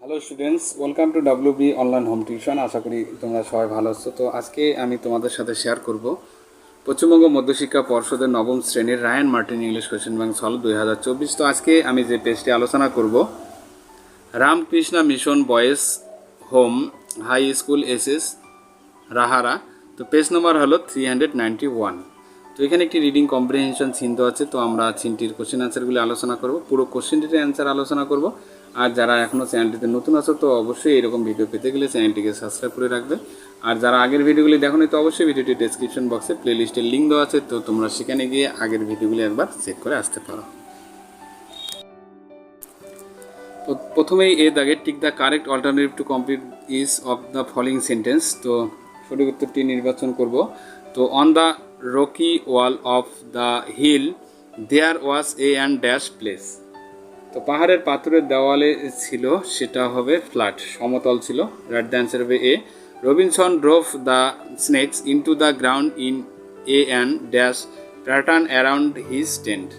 Hello students, welcome to WB online home tuition. আশা করি তোমরা সবাই ভালো আছো। তো আজকে আমি তোমাদের সাথে শেয়ার করব পশ্চিমবঙ্গ মধ্যশিক্ষা পর্ষদের নবম শ্রেণীর Ryan Martin English question bank solve 2024। তো আজকে আমি যে পেজটি আলোচনা করব, Ramakrishna Mission Boys Home High School SS Rahara. তো পেজ নম্বর হলো 391। তো এখানে একটি রিডিং কম্প্রিহেনশন চিহ্ন আছে। তো আমরা চিহ্নটির কোশ্চেন অ্যান্সারগুলি আলোচনা করব, পুরো কোশ্চেনটির অ্যান্সার আলোচনা করব। আর যারা এখনও চ্যানেলটিতে নতুন আছো তো অবশ্যই এরকম ভিডিও পেতে গেলে চ্যানেলটিকে সাবস্ক্রাইব করে রাখবে। আর যারা আগের ভিডিওগুলি দেখোনি তো অবশ্যই ভিডিওটি ডেসক্রিপশন বক্সে প্লেলিস্টের লিঙ্ক দেওয়া আছে, তো তোমরা সেখানে গিয়ে আগের ভিডিওগুলি একবার চেক করে আসতে পারো। তো প্রথমেই এ দাগে tick the correct alternative to complete is of the following sentence. তো সঠিক উত্তরটি নির্বাচন করব। তো on the rocky wall of the hill there was a and dash place. তো পাহাড়ের পাথরের দেওয়ালে ছিল, সেটা হবে ফ্ল্যাট, সমতল ছিল। রাইট দ্য অ্যান্সার হবে A. Robinson drove the snakes into the ground in a and dash pattern around his tent.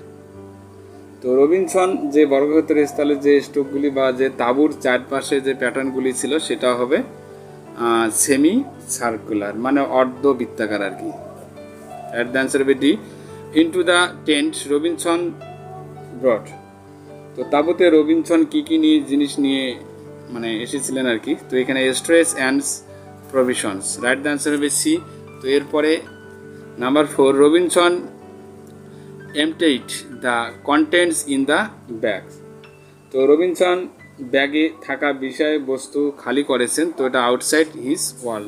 তো রবিনসন যে বর্গক্ষেত্রের স্থলে যে স্টোকগুলি বা যে তাঁবুর চারপাশে যে প্যাটার্নগুলি ছিল সেটা হবে সেমি সার্কুলার, মানে অর্ধবৃত্তাকার আর কি। রাইট দ্য অ্যান্সার হবে D. Into the tent Robinson ব্রট। তো তাঁবুতে রবিনসন কী কী জিনিস নিয়ে এসেছিলেন আর কি। তো এখানে stress and provisions. Right the answer হবে সি। তো এরপরে number 4, Robinson emptied the contents in the bag। তো রবিনসন ব্যাগে থাকা বিষয়বস্তু খালি করেছেন, তো এটা আউটসাইড হিজ ওয়াল,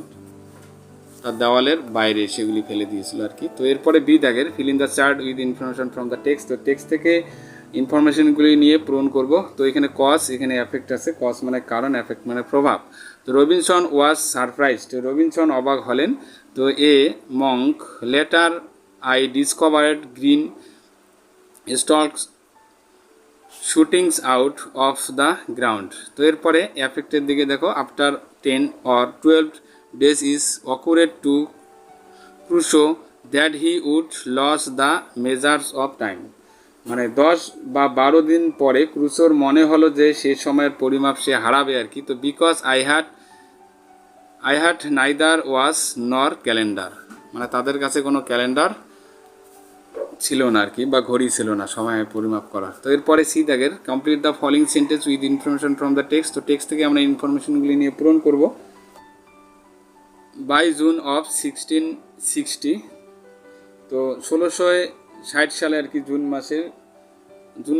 তার দেওয়ালের বাইরে সেগুলি ফেলে দিয়েছিল আর কি। তো এরপরে বি দাগের feel in the chart with information from the text. তো টেক্সট থেকে ইনফরমেশনগুলি নিয়ে পূরণ করব। তো এখানে কজ, এখানে এফেক্ট আছে। কজ মানে কারণ, এফেক্ট মানে প্রভাব। তো রবিনসন ওয়াজ সারপ্রাইজড, রবিনসন অবাক হলেন। তো a monk later I discovered green stocks shootings out of the ground. তো এরপরে এফেক্টের দিকে দেখো, after 10 or 12 days is occurred to Crusoe that he would lose the measures of time। মানে 10 বা 12 দিন পরে ক্রুসোর মনে হলো যে সে সময়ের পরিমাপ সে হারাবে আর কি। তো because I had neither watch নর ক্যালেন্ডার, মানে তাদের কাছে কোনো ক্যালেন্ডার ছিল না আর কি, বা ঘড়ি ছিল না সময় পরিমাপ করার। তো এরপরে সি দাগের complete the following sentence with information from the text. তো টেক্সট থেকে আমরা ইনফরমেশনগুলি নিয়ে পূরণ করব। বাই জুন অফ 1660, তো 1660 সালে আর কি জুন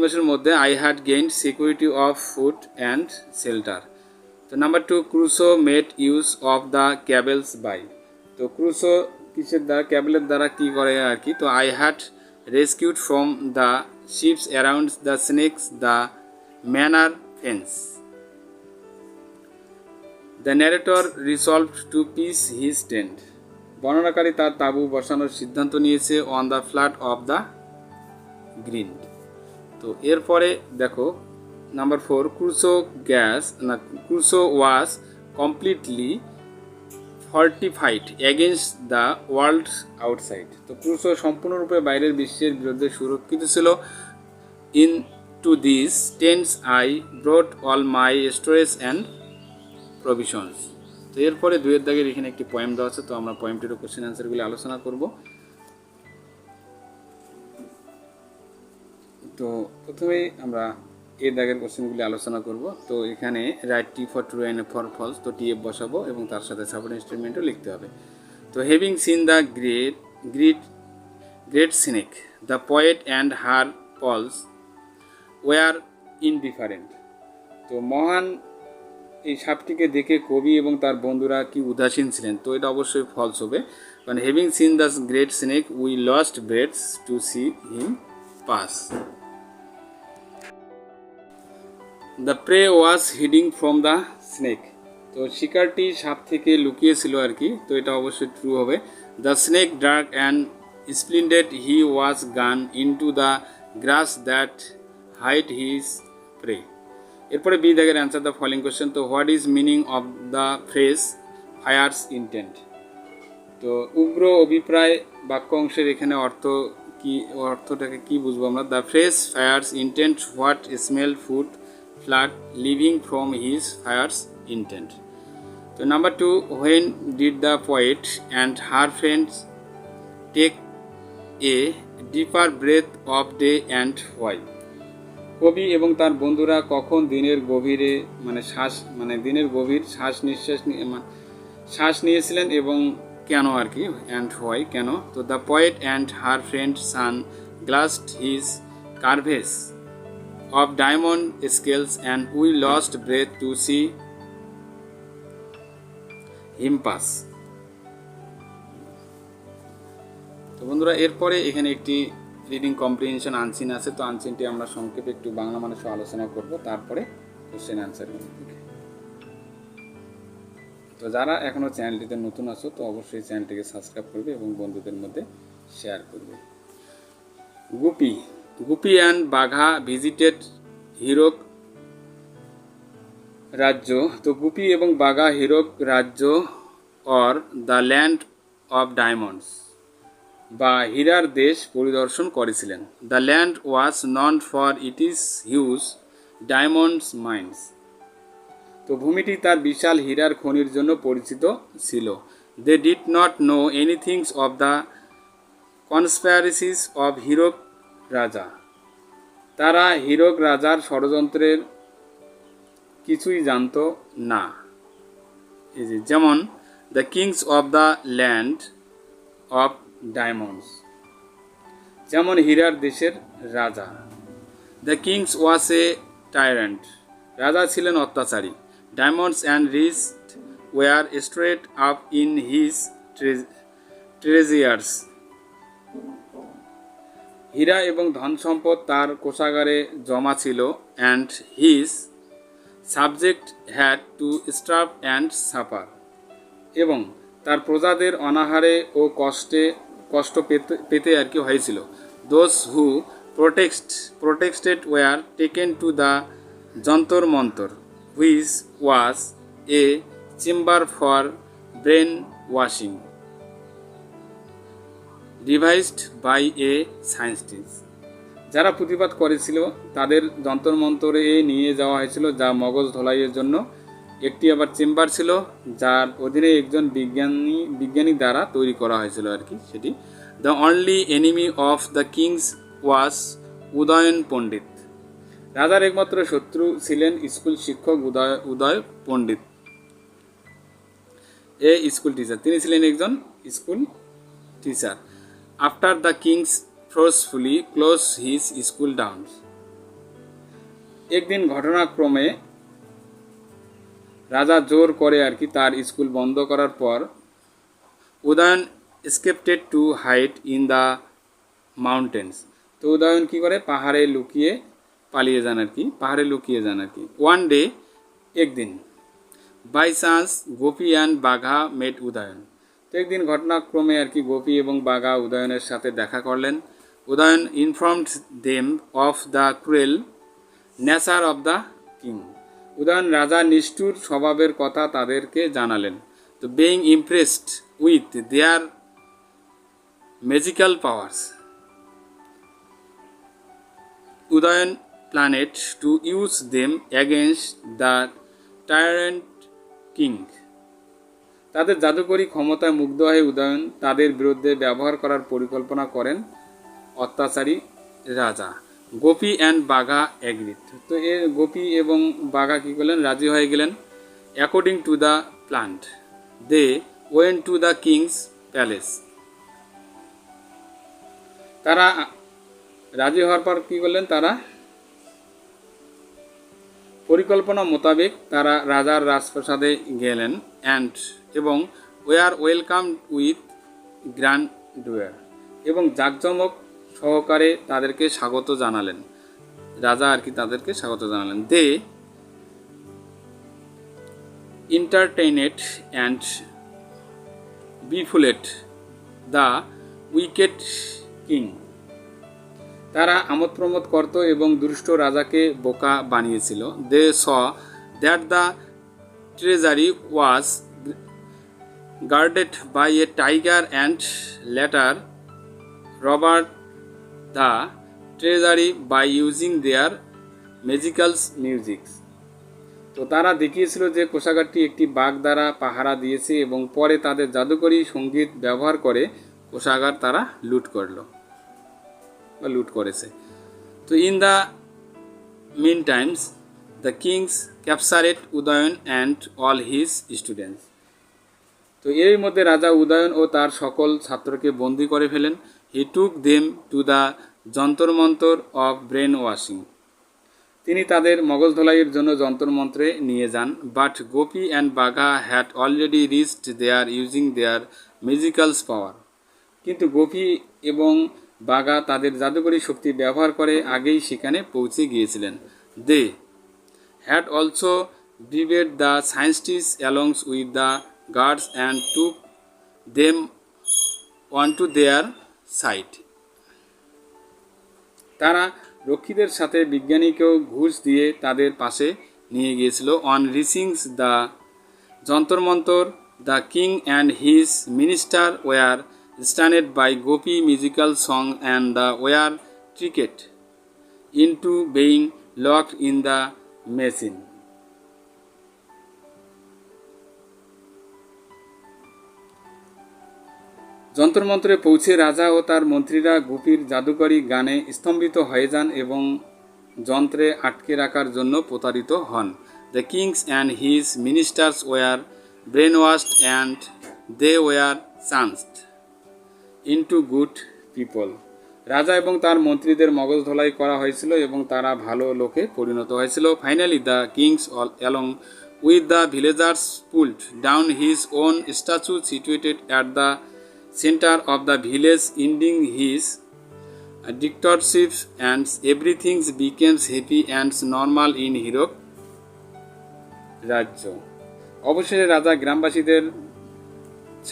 মাসের মধ্যে I had gained security of food and shelter. তো number 2, Crusoe made use of the cables by. তো ক্রুসো কিসের দ্বারা, ক্যাবেলের দ্বারা কি করে আর কি। তো I had rescued from the ships around the snakes the manor fence। The narrator resolved to pitch his tent। বর্ণনাকারী তার তাঁবু বসানোর সিদ্ধান্ত নিয়েছে on the flat of the green। তো এরপরে দেখো number 4, Crusoe was completely fortified against the world outside। তো ক্রুসো সম্পূর্ণরূপে বাইরের বিশ্বের বিরুদ্ধে সুরক্ষিত ছিল। In to this tents I brought all my storage and provisions. তো এরপরে 2 দাগের এখানে একটি পয়েম দেওয়া আছে। তো আমরা পয়েমটিরও কোশ্চেন অ্যান্সারগুলি আলোচনা করব। তো প্রথমেই আমরা এ দাগের কোশ্চেনগুলি আলোচনা করব। তো এখানে right T for true and F for, তো টিএফ বসাবো এবং তার সাথে সাপোর্টিং স্টেটমেন্টও লিখতে হবে। তো having seen the great snake the poet and her pals were indifferent. তো মহান এই সাপটিকে দেখে কবি এবং তার বন্ধুরা কি উদাসীন ছিলেন। তো এটা অবশ্যই ফলস হবে, কারণ having seen the great snake we lost breaths to see him pass. The prey was hiding from the snake. তো শিকারটি সাপ থেকে লুকিয়েছিল আর কি। তো এটা অবশ্যই ট্রু হবে। The snake dark and splendid he was gone into the grass that hide his prey. এরপরে বি দাগের অ্যান্সার দ্য ফলোইং কোশ্চেন। তো what is meaning of the phrase fierce intent. তো উগ্র অভিপ্রায় বাক্য অংশের এখানে অর্থটাকে কি বুঝবো আমরা। The phrase fierce intent what smell food fled, leaving from his fire's intent. So number 2, when did the poet and her friends take a deeper breath of day and why? কবি এবং তার বন্ধুরা কখন দিনের গভীরে দিনের গভীর শ্বাস নিয়েছিলেন এবং কেন আর কি, অ্যান্ড হোয়াই কেন? তো the poet and her friend sun glassed his curves of diamond scales and we lost breath to see him pass. তো বন্ধুরা এরপরে এখানে একটি রিডিং কম্প্রিহেনশন আনসিন আছে, তো আনসিনটি আমরা সংক্ষেপে একটু বাংলা মানুষে আলোচনা করব, তারপরে কোশ্চেন অ্যান্সার। তো যারা এখনও চ্যানেলটিতে নতুন আছো তো অবশ্যই চ্যানেলটিকে সাবস্ক্রাইব করবে এবং বন্ধুদের মধ্যে শেয়ার করবে। Gupi and Bagha visited Hirak Rajya. তো গুপি এবং Bagha Hirak Rajya or the land of diamonds বা হীরার দেশ পরিদর্শন করেছিলেন। The land was known for it is huge diamonds mines. তো ভূমিটি তার বিশাল হীরার খনির জন্য পরিচিত ছিল। They did not know anythings of the conspiracies of Hirak Raja. তারা হিরক রাজার ষড়যন্ত্রের কিছুই জানত না। যেমন the kings of the land of diamonds, যেমন হীরার দেশের রাজা। দ্য কিংস ওয়াজ এ টাইরেন্ট, রাজা ছিলেন অত্যাচারী। Diamonds and rich were straight up in his treasures. হীরা এবং ধন সম্পদ তার কোষাগারে জমা ছিল। And his subject had to starve and suffer, এবং তার প্রজাদের অনাহারে ও কষ্ট পেতে আর কি হয়েছিল। Those who protected were taken to the Jantar Mantar, which was a chamber for brain washing devised by a scientist. যারা প্রতিবাদ করেছিল তাদের যন্তর মন্তরে নিয়ে যাওয়া হয়েছিল, যা মগজ ধোলাইয়ের জন্য একটি আবার চেম্বার ছিল, যার অধীনে একজন বিজ্ঞানী দ্বারা তৈরি করা হয়েছিল আর কি সেটি। The only enemy of the kings was Udayan Pandit. রাজার একমাত্র শত্রু ছিলেন স্কুল শিক্ষক উদয় পণ্ডিত, এ স্কুল টিচার। তিনি ছিলেন একজন school teacher. After the king's forcefully close his school down. একদিন ঘটনাক্রমে রাজা জোর করে আর কি তার স্কুল বন্ধ করার পর Udayan escaped to hide in the mountains. তো উদয়ন কি করে পাহাড়ে লুকিয়ে যান আর কি। ওয়ান ডে, একদিন, by chance Gopi and Bagha met Udayan. তো একদিন ঘটনাক্রমে আর কি গোপী এবং বাঘা উদয়নের সাথে দেখা করলেন। Udayan informed them of the cruel nature of the king. Udayan রাজার নিষ্ঠুর স্বভাবের কথা তাদেরকে জানালেন। তো being impressed with their magical powers, Udayan planned to use them against the tyrant king. তাদের জাদুকরী ক্ষমতায় মুগ্ধ হয়ে উদয়ন তাদের বিরুদ্ধে ব্যবহার করার পরিকল্পনা করেন অত্যাচারী রাজা। Gopi and Bagha agreed. তো এর গোপী এবং বাঘা কী করলেন, রাজি হয়ে গেলেন। According to the plant they went to the Kings palace. তারা রাজি হওয়ার পর কী করলেন, তারা পরিকল্পনা মোতাবেক তারা রাজার রাজপ্রাসাদে গেলেন এবং ওয়ার ওয়েলকাম উইথ গ্র্যান্ডওয়্যার, এবং জাঁকজমক সহকারে তাদেরকে স্বাগত জানালেন। রাজা আর কি তাদেরকে স্বাগত জানালেন। দে entertained and befooled the wicked king. তারা আমোদ প্রমোদ করত এবং দুষ্ট রাজাকে বোকা বানিয়েছিল। They saw that the treasury was guarded by a tiger and later robbed the treasury by using their ম্যাজিক্যালস মিউজিকস। তো তারা দেখিয়েছিল যে কোষাগারটি একটি বাঘ দ্বারা পাহারা দিয়েছে এবং পরে তাদের জাদুকরী সঙ্গীত ব্যবহার করে কোষাগার তারা লুট করেছে। তো in the mean times the kings captured Udayan and all his students. তো এর মধ্যে রাজা উদয়ন ও তার সকল ছাত্রকে বন্দি করে ফেলেন। হি টুক them to the Jantar Mantar of brain washing. তিনি তাদের মগজ ধোলাইয়ের জন্য যন্তর মন্ত্রে নিয়ে যান। But Gopi and Bagha had already reached there using their musicals power. কিন্তু গোপী এবং বাঘা তাদের জাদুকরী শক্তি ব্যবহার করে আগেই সেখানে পৌঁছে গিয়েছিলেন। They had also bribed the scientist alongs with the guards and took them on to their side. তারা রক্ষীদের সাথে বিজ্ঞানীকেও ঘুষ দিয়ে তাদের পাশে নিয়ে গিয়েছিল। On reachings the Jantar Mantar the king and his minister were stunned by Gopi musical song and the were tricked into being locked in the machine. যন্তরমন্ত্রে পৌঁছে রাজা ও তার মন্ত্রীরা গোপীর জাদুকরী গানে স্তম্ভিত হয়ে যান এবং যন্ত্রে আটকে রাখার জন্য প্রতারিত হন। The kings and his ministers were brain washed and they were changed into good people. রাজা এবং তার মন্ত্রীদের মগজ ধোলাই করা হয়েছিল এবং তারা ভালো লোকে পরিণত হয়েছিল। Finally the king's along with the villagers pulled down his own statue situated at the center of the village, ending his dictatorship, and everything became happy and normal in Hirok রাজ্য। অবশেষে রাজা গ্রামবাসীদের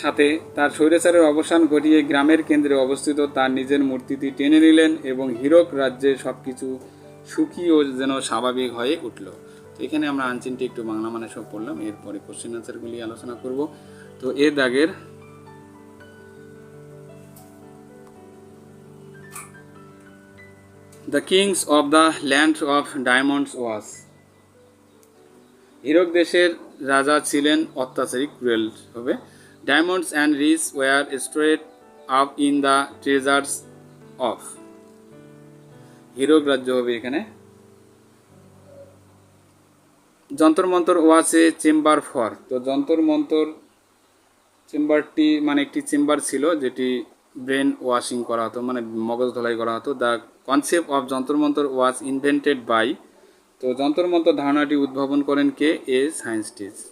সাথে তার স্বৈরাচারের অবসান ঘটিয়ে গ্রামের কেন্দ্রে অবস্থিত তার নিজের মূর্তিটি টেনে নিলেন এবং হিরক রাজ্যে সবকিছু সুখী ও যেন স্বাভাবিক হয়ে উঠল। তো এখানে আমরা আনচিনটি একটু বাংলা মানে সব পড়লাম, এরপরে কোশ্চেন আনসারগুলি আলোচনা করব। তো এর দাগের The kings of the land of diamonds was, Hirak দেশের রাজা ছিলেন অত্যাচারী, ক্রুয়েল হবে। Diamonds and rich were stored up in the treasures of, Hirak রাজ্য হবে এখানে। যন্তর মন্তর ওয়াজ এ চেম্বার ফর, তো যন্তর মন্তর চেম্বারটি মানে একটি চেম্বার ছিল যেটি ব্রেন ওয়াশিং করা হতো, মানে মগজ ধোলাই করা হতো। The concept of Jantar Mantar was invented by, তো যন্তর মন্তর ধারণাটি উদ্ভাবন করেন কে? A scientist.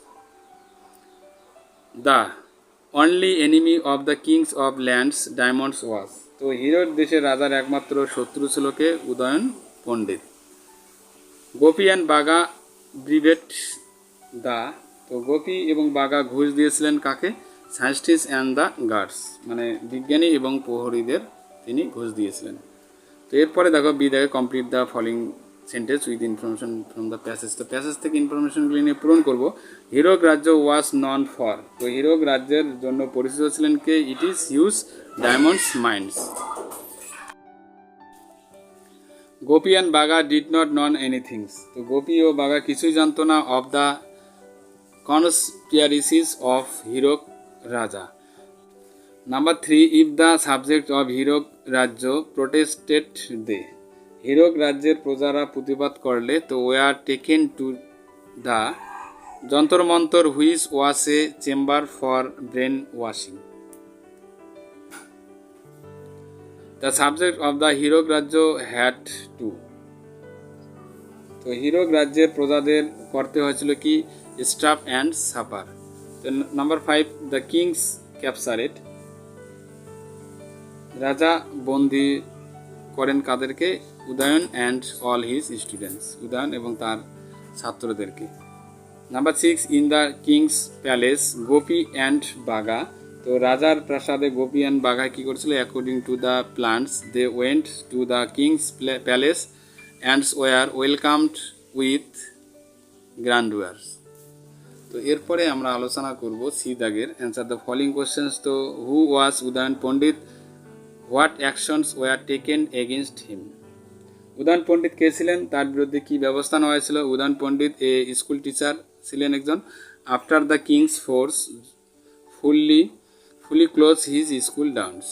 The only enemy of the kings of lands diamonds was, তো হিরোর দেশের রাজার একমাত্র শত্রু ছিল কে? Udayan Pandit. Gopi and Bagha bribed the, তো গোপী এবং বাঘা ঘুষ দিয়েছিলেন কাকে? সায়েন্টিস্ট অ্যান্ড দ্য গার্ডস, মানে বিজ্ঞানী এবং প্রহরীদের তিনি ঘুষ দিয়েছিলেন। তো এরপরে দেখো বি দেখে complete the following sentence with information from the passage, তো প্যাসেজ থেকে ইনফরমেশনগুলি নিয়ে পূরণ করব। হিরক রাজ্য ওয়াজ নন ফর, তো হিরক রাজ্যের জন্য পরিচিত ছিলেন কে? It is huge diamonds mines. Gopi and Bagha did not know anythings, তো গোপী ও বাঘা কিছুই জানতো না of the conspiracies of Hirak রাজা। Number 3, if the subject of Hirak রাজ্য প্রোটেস্টেড দে, হিরক রাজ্যের প্রজারা প্রতিবাদ করলে তো war taken to the Jantar Mantar which was a chamber for brain washing. The subject of the Hirak রাজ্য হ্যাড টু, তো হিরক রাজ্যের প্রজাদের করতে হয়েছিল কি? Starve and suffer. তো নাম্বার 5, দ্য কিংস ক্যাপচারেড, রাজা বন্দি করেন কাদেরকে? Udayan and all his students, Udayan এবং তার ছাত্রদেরকে। Number 6, in the Kings palace Gopi and Bagha, তো রাজার প্রাসাদে গোপী অ্যান্ড বাঘা কী করছিল? According to the plans they went to the Kings palace and were welcomed with grandeurs. তো এরপরে আমরা আলোচনা করব সি দাগের অ্যান্সার দ্য ফলোইং কোশ্চেন্স। তো who was Udayan Pandit, what actions were taken against him, Udayan Pandit কে ছিলেন, তার বিরুদ্ধে কি ব্যবস্থা নেওয়া হয়েছিল? Udayan Pandit a school teacher ছিলেন একজন। After the kings force fully close his school downs.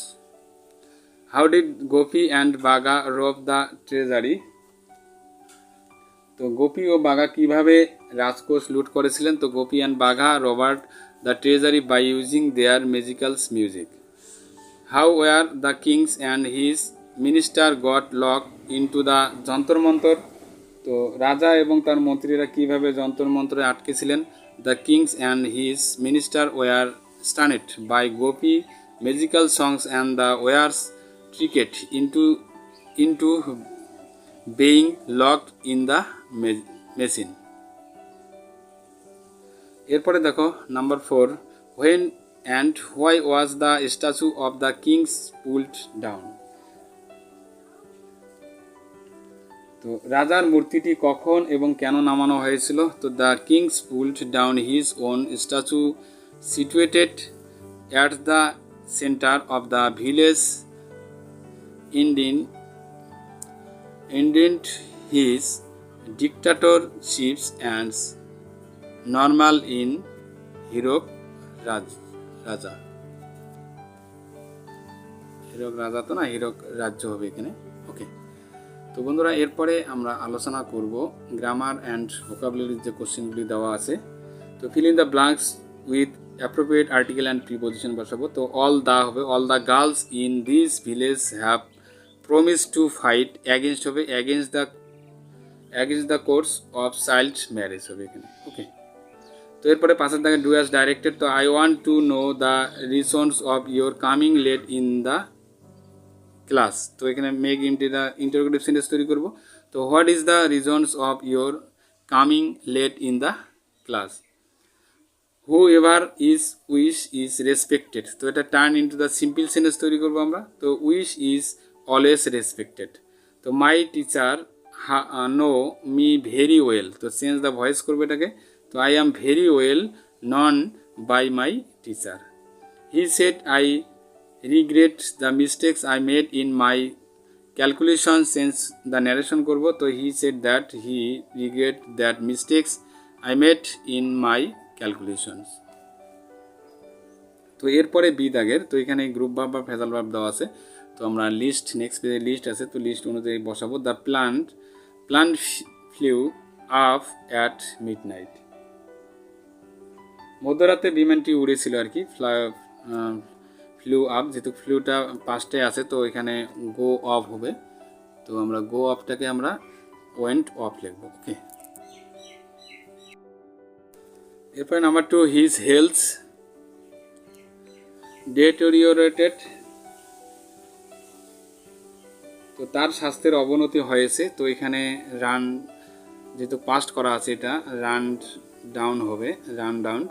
How did Gopi and Bagha rob the treasury? তো গোপী ও বাঘা কিভাবে রাজকোষ লুট করেছিলেন? তো Gopi and Bagha robbed the treasury by using their magicals music. How were the kings and his minister got lock into the Jantar Mantar? তো রাজা এবং তার মন্ত্রীরা কিভাবে যন্তর মন্ত্রে আটকেছিলেন? The kings and his minister were stunned by Gopi magical songs and the were tricked into being locked in the machine. এরপরে দেখো number 4, when and why was the statue of the kings pulled down? তো রাজার মূর্তিটি কখন এবং কেন নামানো হয়েছিল? তো the kings pulled down his own statue situated at the centre of the village ended his dictatorships and normal in Hirak রাজা। হিরক রাজা তো না, হিরক রাজ্য হবে এখানে। ওকে, তো বন্ধুরা এরপরে আমরা আলোচনা করব গ্রামার অ্যান্ড ভোকাবুলারির যে কোশ্চেনগুলি দেওয়া আছে। তো fill in the blanks with appropriate article and preposition বসাবো। তো অল দ্য হবে, all the girls in this village have promise to fight against হবে, against the curse of child marriage হবে এখানে। ওকে, তো এরপরে পাশের দাগে ডু অ্যাজ ডাইরেক্টেড। তো I want to know the reasons of your coming late in the class. তো এখানে make into the interrogative sentence তৈরি করব। তো what is the reasons of your coming late in the class? Who ever is wish is respected. তো এটা turn into the simple sentence তৈরি করবো আমরা। তো উইশ ইজ অলওয়েজ রেসপেক্টেড। তো my teacher know me very well. তো change the voice করবো এটাকে। তো I am very well known by my teacher. He said I regret the mistakes I made in my calculation. Change the narration করবো। তো he said that he regret that mistakes I made in my calculations. তো এরপরে B দাগের, তো এখানে group verb বা phrasal verb দেওয়া আছে। তো আমরা লিস্ট, নেক্সট পেজে লিস্ট আছে, তো লিস্ট অনুযায়ী বসাবো। The plant flew up at midnight. মধ্যরাতে বিমানটি উড়েছিল আর কি। ফ্লু আপ, যেহেতু ফ্লুটা পাস্টে আছে তো এখানে গো অফ হবে। তো আমরা গো অফটাকে আমরা ওয়েন্ট অফ লিখবো। ওকে, এরপরে নাম্বার 2, হিজ হেলথ ডেটোরিওরেটেড। তো তার স্বাস্থ্যের অবনতি হয়েছে। তো এখানে রান, যেহেতু পাস্ট করা আছে এটা রান ডাউন হবে, run down.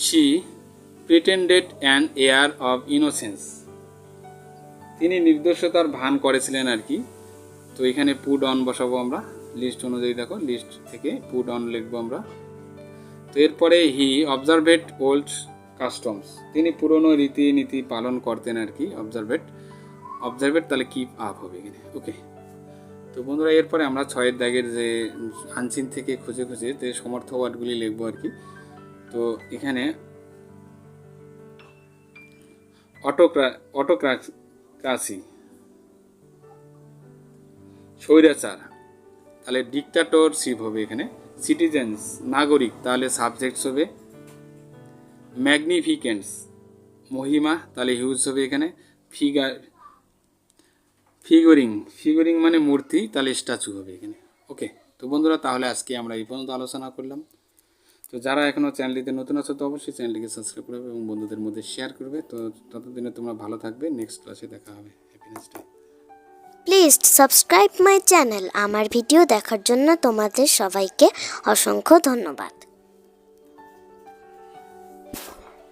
She pretended an air of innocence. তিনি নির্দোষতার ভান করেছিলেন আর কি। তো এখানে পুট অন বসাবো আমরা লিস্ট অনুযায়ী। দেখো লিস্ট থেকে পুট অন লিখবো আমরা। তো এরপরে হি অবজারভেড ওল্ড কাস্টমস। তিনি পুরনো রীতিনীতি পালন করতেন আর কি। অবজারভেট তাহলে কিপ আপ হবে এখানে। ওকে, তো বন্ধুরা এরপরে আমরা 6 দাগের যে আনচিন থেকে খুঁজে যে সমর্থ ওয়ার্ডগুলি লিখবো আর কি। তো এখানে অটোক্রাসি, স্বৈরাচার, তাহলে ডিক্টাটরশিপ হবে এখানে। সিটিজেন্স, নাগরিক, তাহলে সাবজেক্টস হবে। ম্যাগনিফিকেন্স, মহিমা, তাহলে হিউজ হবে এখানে। ফিগুরিং মানে মূর্তি, তাহলে স্ট্যাচু হবে এখানে। ওকে, তো বন্ধুরা তাহলে আজকে আমরা এই পর্যন্ত আলোচনা করলাম। তো যারা এখনও চ্যানেলটিতে নতুন আছো তো অবশ্যই চ্যানেলটিকে সাবস্ক্রাইব করবে এবং বন্ধুদের মধ্যে শেয়ার করবে। তো ততদিনে তোমরা ভালো থাকবে। নেক্সট ক্লাসে দেখা হবে। Happy next day. Please subscribe my channel. আমার ভিডিও দেখার জন্য তোমাদের সবাইকে অসংখ্য ধন্যবাদ।